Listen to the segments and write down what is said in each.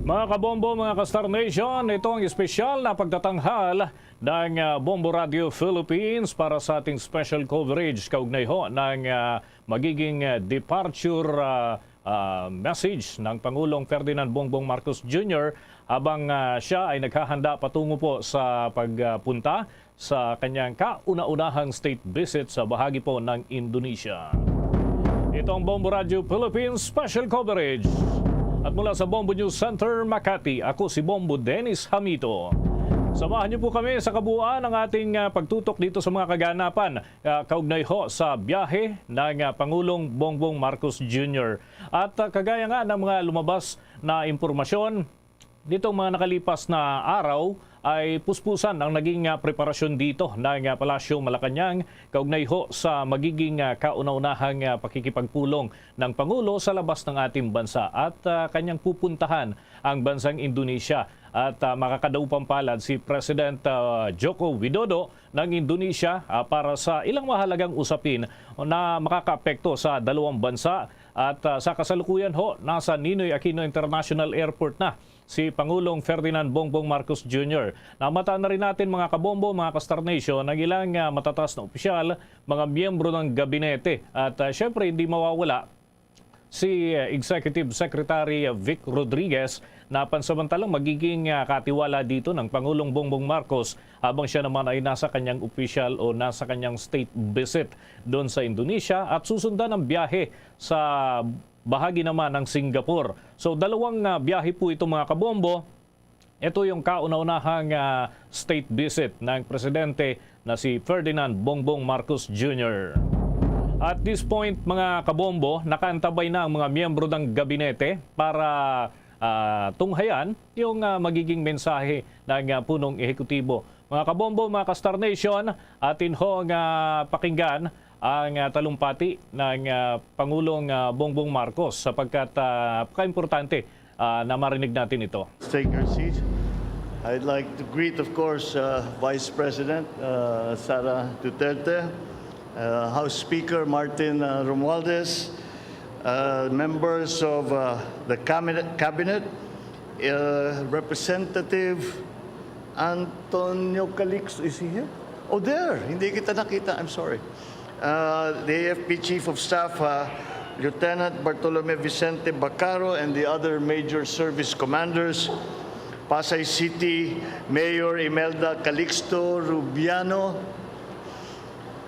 Mga kabombo, mga ka-Star Nation, ito ang espesyal na pagtatanghal ng Bombo Radio Philippines para sa ating special coverage kaugnay ho ng magiging departure message ng Pangulong Ferdinand Bongbong Marcos Jr. habang siya ay naghahanda patungo po sa pagpunta sa kanyang kauna-unahang state visit sa bahagi po ng Indonesia. Ito ang Bombo Radio Philippines special coverage. At mula sa Bombo News Center, Makati, ako si Bombo Dennis Hamito. Samahan niyo po kami sa kabuuan ng ating pagtutok dito sa mga kaganapan kaugnay ho sa biyahe ng Pangulong Bongbong Marcos Jr. At kagaya nga ng mga lumabas na impormasyon, ditong mga nakalipas na araw ay puspusan ang naging preparasyon dito ng Palasyo Malacanang kaugnay ho sa magiging kauna-unahang pakikipagpulong ng Pangulo sa labas ng ating bansa at kanyang pupuntahan ang bansang Indonesia. At makakadaw pampalad si President Joko Widodo ng Indonesia para sa ilang mahalagang usapin na makakaapekto sa dalawang bansa. At sa kasalukuyan ho, nasa Ninoy Aquino International Airport na si Pangulong Ferdinand Bongbong Marcos Jr. Namata na rin natin mga kabombo, mga ka-Star Nation, ng ilang matatas na opisyal, mga miyembro ng gabinete. At syempre hindi mawawala si Executive Secretary Vic Rodriguez na pansamantalang magiging katiwala dito ng Pangulong Bongbong Marcos habang siya naman ay nasa kanyang opisyal o nasa kanyang state visit doon sa Indonesia at susundan ang biyahe sa bahagi naman ng Singapore. So dalawang biyahe po ito mga kabombo. Ito yung kauna-unahang state visit ng presidente na si Ferdinand Bongbong Marcos Jr. At this point mga kabombo, nakaantabay na ang mga miyembro ng gabinete para tunghayan yung magiging mensahe ng punong ehekutibo. Mga kabombo, mga ka-Star Nation, atin hong pakinggan ang talumpati ng Pangulong Bongbong Marcos sapagkat importante na marinig natin ito. Take your seat. I'd like to greet, of course, Vice President Sara Duterte, House Speaker Martin Romualdez, members of the cabinet, Representative Antonio Calixto, is he here? Oh, there. Hindi kita nakita. I'm sorry. The AFP Chief of Staff, Lieutenant Bartolome Vicente Bacaro, and the other major service commanders, Pasay City Mayor Imelda Calixto Rubiano,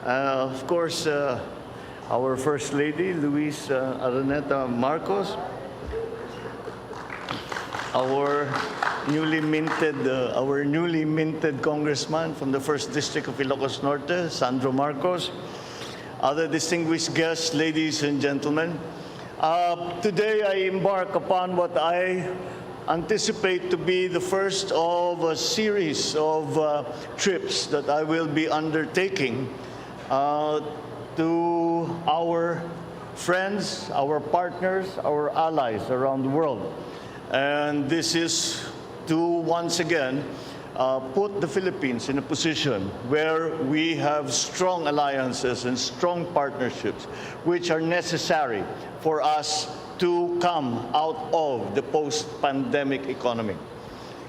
of course, our First Lady, Luis Araneta Marcos, our newly minted congressman from the 1st District of Ilocos Norte, Sandro Marcos, other distinguished guests, ladies and gentlemen. Today I embark upon what I anticipate to be the first of a series of trips that I will be undertaking to our friends, our partners, our allies around the world. And this is to once again put the Philippines in a position where we have strong alliances and strong partnerships which are necessary for us to come out of the post-pandemic economy.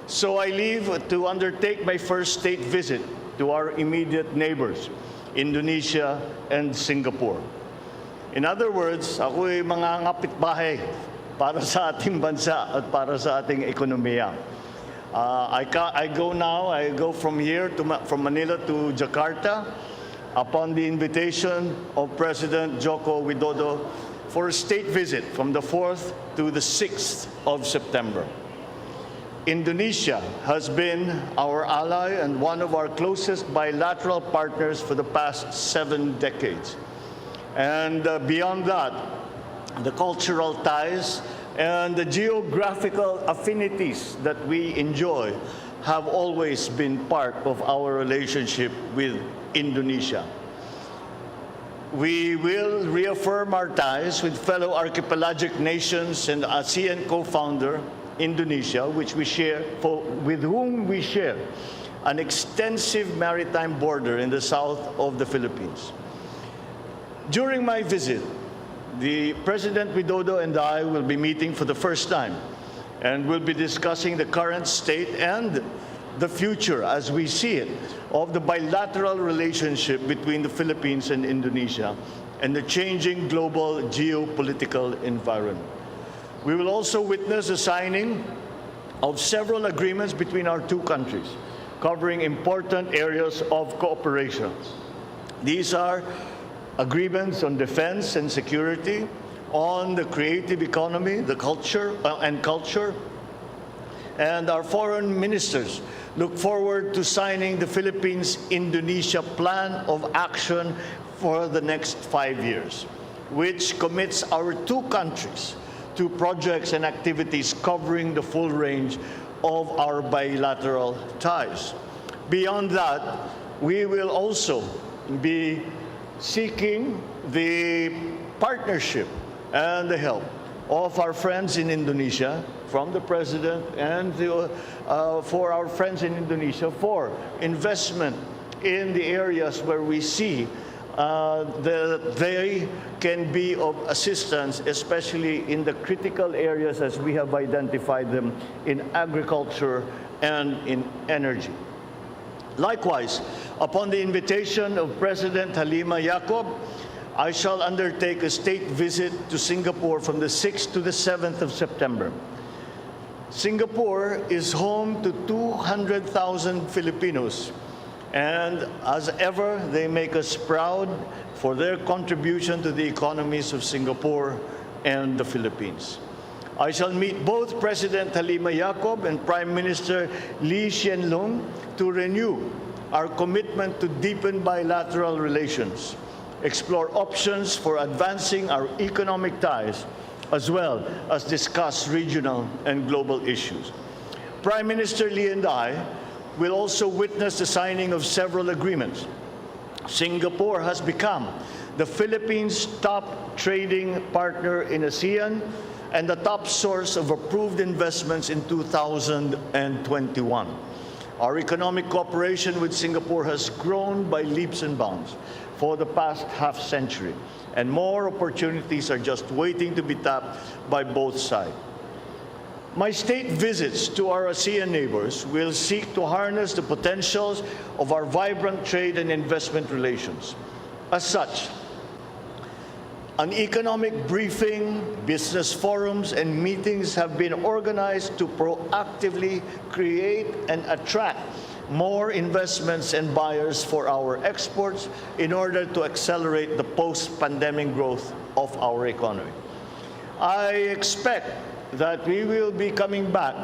So I leave to undertake my first state visit to our immediate neighbors, Indonesia and Singapore. In other words, ako'y mga ngapitbahay para sa ating bansa at para sa ating ekonomiya. I go from here, from Manila to Jakarta upon the invitation of President Joko Widodo for a state visit from the 4th to the 6th of September. Indonesia has been our ally and one of our closest bilateral partners for the past 7 decades. And beyond that, the cultural ties and the geographical affinities that we enjoy have always been part of our relationship with Indonesia. We will reaffirm our ties with fellow archipelagic nations and ASEAN co-founder, Indonesia, with whom we share an extensive maritime border in the south of the Philippines. During my visit, the President Widodo and I will be meeting for the first time and we'll be discussing the current state and the future as we see it of the bilateral relationship between the Philippines and Indonesia and the changing global geopolitical environment. We will also witness the signing of several agreements between our two countries, covering important areas of cooperation. These are agreements on defense and security, on the creative economy, the culture, and our foreign ministers look forward to signing the Philippines-Indonesia Plan of Action for the next 5 years, which commits our two countries to projects and activities covering the full range of our bilateral ties. Beyond that, we will also be seeking the partnership and the help of our friends in Indonesia, from the President and for our friends in Indonesia for investment in the areas where we see that they can be of assistance, especially in the critical areas as we have identified them in agriculture and in energy. Likewise, upon the invitation of President Halima Yacob, I shall undertake a state visit to Singapore from the 6th to the 7th of September. Singapore is home to 200,000 Filipinos, and as ever, they make us proud for their contribution to the economies of Singapore and the Philippines. I shall meet both President Halima Yacob and Prime Minister Lee Hsien Loong to renew our commitment to deepen bilateral relations, explore options for advancing our economic ties, as well as discuss regional and global issues. Prime Minister Lee and I will also witness the signing of several agreements. Singapore has become the Philippines' top trading partner in ASEAN and the top source of approved investments in 2021. Our economic cooperation with Singapore has grown by leaps and bounds for the past half century, and more opportunities are just waiting to be tapped by both sides. My state visits to our ASEAN neighbors will seek to harness the potentials of our vibrant trade and investment relations. As such, an economic briefing, business forums, and meetings have been organized to proactively create and attract more investments and buyers for our exports in order to accelerate the post-pandemic growth of our economy. I expect that we will be coming back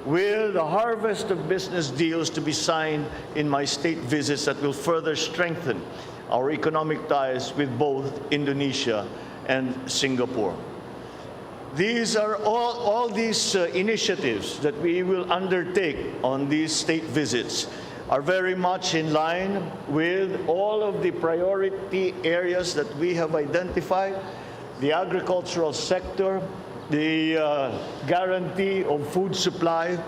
with a harvest of business deals to be signed in my state visits that will further strengthen our economic ties with both Indonesia and Singapore. These are all these initiatives that we will undertake on these state visits are very much in line with all of the priority areas that we have identified: the agricultural sector, the guarantee of food supply,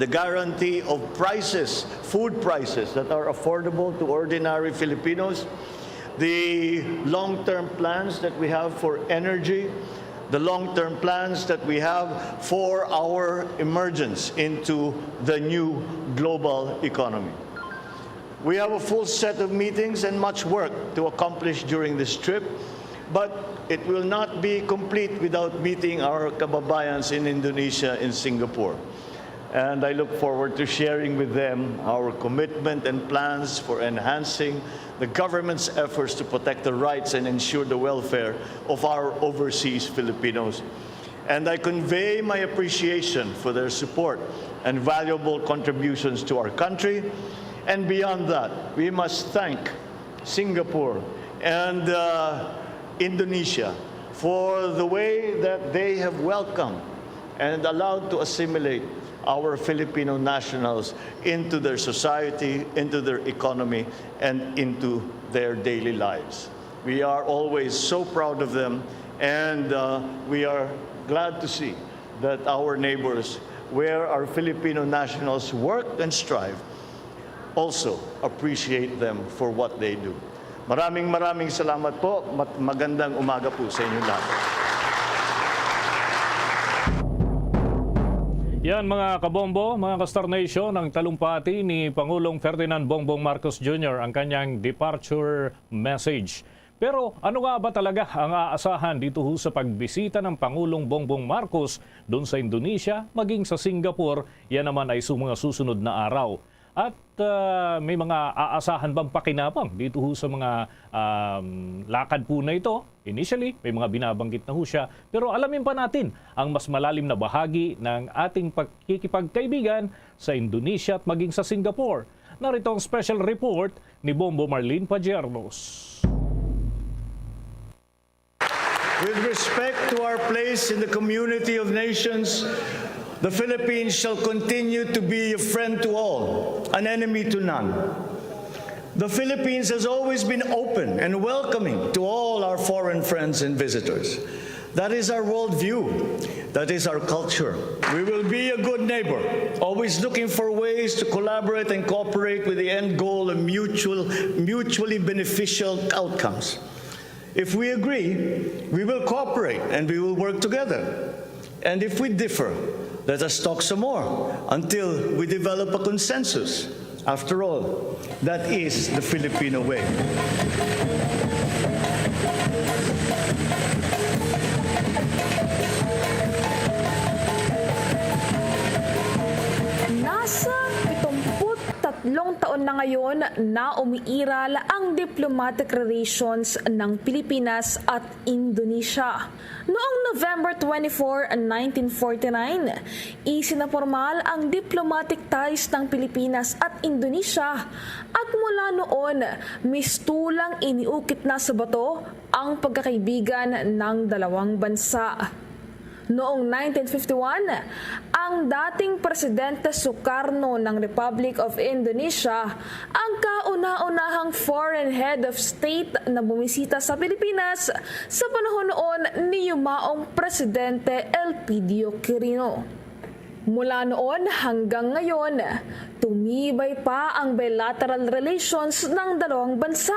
the guarantee of prices, food prices that are affordable to ordinary Filipinos, the long-term plans that we have for energy, the long-term plans that we have for our emergence into the new global economy. We have a full set of meetings and much work to accomplish during this trip, but it will not be complete without meeting our kababayans in Indonesia and Singapore. And I look forward to sharing with them our commitment and plans for enhancing the government's efforts to protect the rights and ensure the welfare of our overseas Filipinos. And I convey my appreciation for their support and valuable contributions to our country. And beyond that, we must thank Singapore and Indonesia for the way that they have welcomed and allowed to assimilate our Filipino nationals into their society, into their economy, and into their daily lives. We are always so proud of them, and we are glad to see that our neighbors, where our Filipino nationals work and strive, also appreciate them for what they do. Maraming salamat po. Magandang umaga po sa inyo lahat. Yan mga kabombo, mga ka-Star Nation, ang talumpati ni Pangulong Ferdinand Bongbong Marcos Jr. ang kanyang departure message. Pero ano nga ba talaga ang aasahan dito sa pagbisita ng Pangulong Bongbong Marcos doon sa Indonesia, maging sa Singapore? Yan naman ay mga susunod na araw. At may mga aasahan bang pakinabang dito sa mga lakad po na ito? Initially, may mga binabanggit na siya. Pero alamin pa natin ang mas malalim na bahagi ng ating pagkikipagkaibigan sa Indonesia at maging sa Singapore. Narito ang special report ni Bombo Marlene Pajernos. With respect to our place in the community of nations, the Philippines shall continue to be a friend to all, an enemy to none. The Philippines has always been open and welcoming to all our foreign friends and visitors. That is our worldview. That is our culture. We will be a good neighbor, always looking for ways to collaborate and cooperate with the end goal of mutually beneficial outcomes. If we agree, we will cooperate and we will work together. And if we differ, let us talk some more until we develop a consensus. After all, that is the Filipino way. Nasa 73 taon na ngayon na umiiral ang diplomatic relations ng Pilipinas at Indonesia. Noong November 24, 1949, isinapormal ang diplomatic ties ng Pilipinas at Indonesia at mula noon, mistulang iniukit na sa bato ang pagkakaibigan ng dalawang bansa. Noong 1951, ang dating Presidente Sukarno ng Republic of Indonesia ang kauna-unahang foreign head of state na bumisita sa Pilipinas sa panahon noon ni yumaong Presidente Elpidio Quirino. Mula noon hanggang ngayon, tumibay pa ang bilateral relations ng dalawang bansa.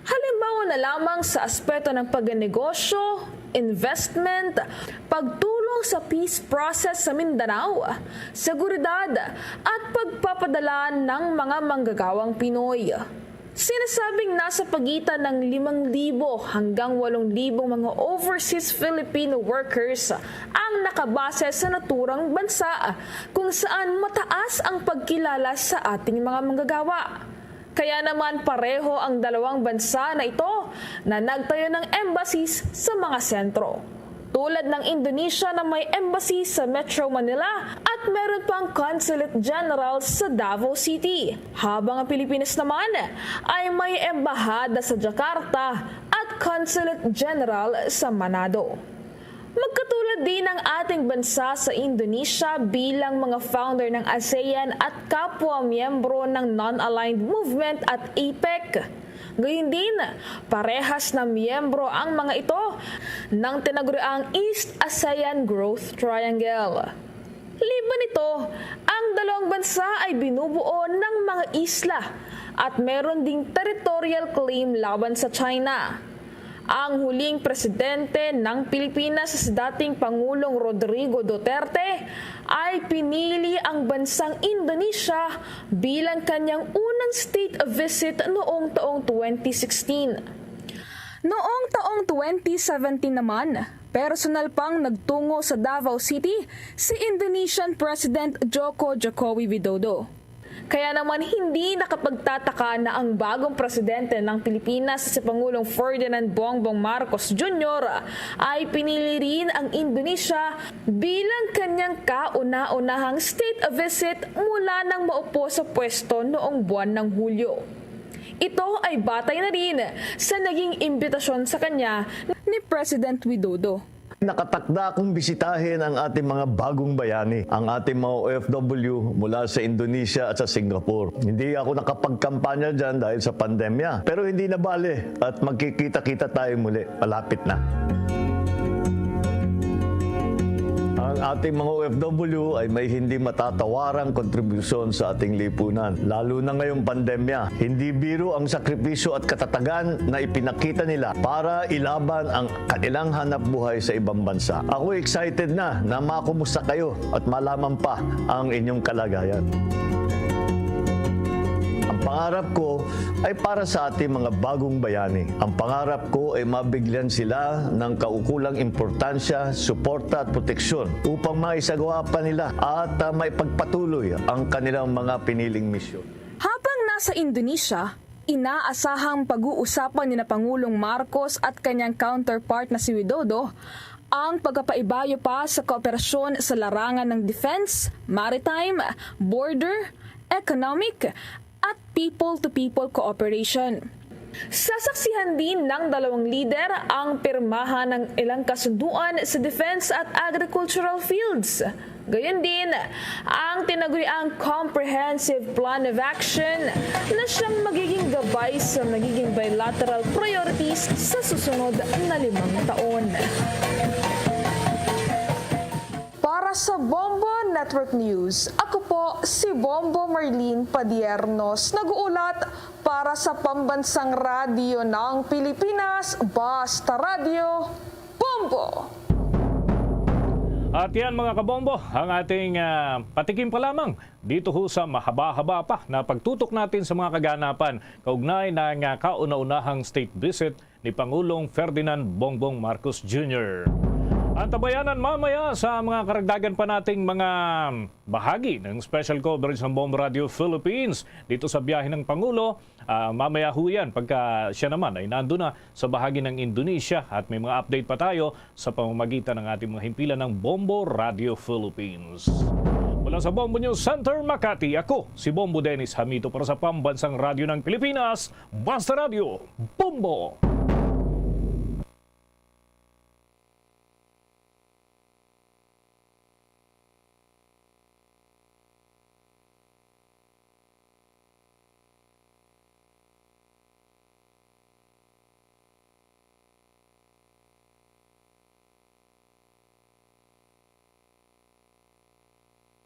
Halimbawa na lamang sa aspeto ng pagnegosyo, investment, pagtulong sa peace process sa Mindanao, seguridad at pagpapadala ng mga manggagawang Pinoy. Sinasabing nasa pagitan ng 5,000 hanggang 8,000 mga overseas Filipino workers ang nakabase sa naturang bansa kung saan mataas ang pagkilala sa ating mga manggagawa. Kaya naman pareho ang dalawang bansa na ito na nagtayo ng embassies sa mga sentro. Tulad ng Indonesia na may embassy sa Metro Manila at meron pang Consulate General sa Davao City. Habang ang Pilipinas naman ay may embahada sa Jakarta at Consulate General sa Manado. Magkatulad din ang ating bansa sa Indonesia bilang mga founder ng ASEAN at kapwa-miyembro ng Non-Aligned Movement at APEC. Gayun din, parehas na miyembro ang mga ito ng tinaguriang East ASEAN Growth Triangle. Liban nito, ang dalawang bansa ay binubuo ng mga isla at meron ding territorial claim laban sa China. Ang huling presidente ng Pilipinas sa dating Pangulong Rodrigo Duterte ay pinili ang bansang Indonesia bilang kanyang unang state visit noong taong 2016. Noong taong 2017 naman, personal pang nagtungo sa Davao City si Indonesian President Joko Widodo. Kaya naman hindi nakapagtataka na ang bagong presidente ng Pilipinas si Pangulong Ferdinand Bongbong Marcos Jr. ay pinili rin ang Indonesia bilang kanyang kauna-unahang state visit mula nang maupo sa pwesto noong buwan ng Hulyo. Ito ay batay na rin sa naging imbitasyon sa kanya ni President Widodo. Nakatakda akong bisitahin ang ating mga bagong bayani, ang ating mga OFW mula sa Indonesia at sa Singapore. Hindi ako nakapagkampanya dyan dahil sa pandemya. Pero hindi na bale at magkikita-kita tayo muli. Malapit na. Ang ating mga OFW ay may hindi matatawarang kontribusyon sa ating lipunan. Lalo na ngayong pandemya, hindi biro ang sakripisyo at katatagan na ipinakita nila para ilaban ang kanilang hanap buhay sa ibang bansa. Ako excited na makumusta kayo at malaman pa ang inyong kalagayan. Pangarap ko ay para sa ating mga bagong bayani. Ang pangarap ko ay mabigyan sila ng kaukulang importansya, suporta at proteksyon upang maisagawa pa nila at maipagpatuloy ang kanilang mga piniling misyon. Habang nasa Indonesia, inaasahang pag-uusapan ni Pangulong Marcos at kanyang counterpart na si Widodo ang pagpapaibayo pa sa kooperasyon sa larangan ng defense, maritime, border, economic, at people-to-people cooperation. Sasaksihan din ng dalawang lider ang pirmahan ng ilang kasunduan sa defense at agricultural fields. Gayon din ang tinaguriang Comprehensive Plan of Action na siyang magiging gabay sa magiging bilateral priorities sa susunod na 5 taon. Para sa Bombo Network News, ako po si Bombo Marlene Padiernos, nag-uulat para sa Pambansang Radyo ng Pilipinas, Basta Radio, Bombo! At yan mga kabombo, ang ating patikim pa lamang dito ho sa mahaba-haba pa na pagtutok natin sa mga kaganapan kaugnay ng kauna-unahang state visit ni Pangulong Ferdinand Bongbong Marcos Jr. Ang tabayanan mamaya sa mga karagdagan pa nating mga bahagi ng special coverage ng Bombo Radio Philippines dito sa biyahe ng Pangulo. Mamaya ho yan pagka siya naman ay nando na sa bahagi ng Indonesia at may mga update pa tayo sa pamamagitan ng ating mga himpilan ng Bombo Radio Philippines. Mula sa Bombo News Center, Makati, ako si Bombo Dennis Hamito para sa Pambansang Radio ng Pilipinas, Basta Radio, Bombo!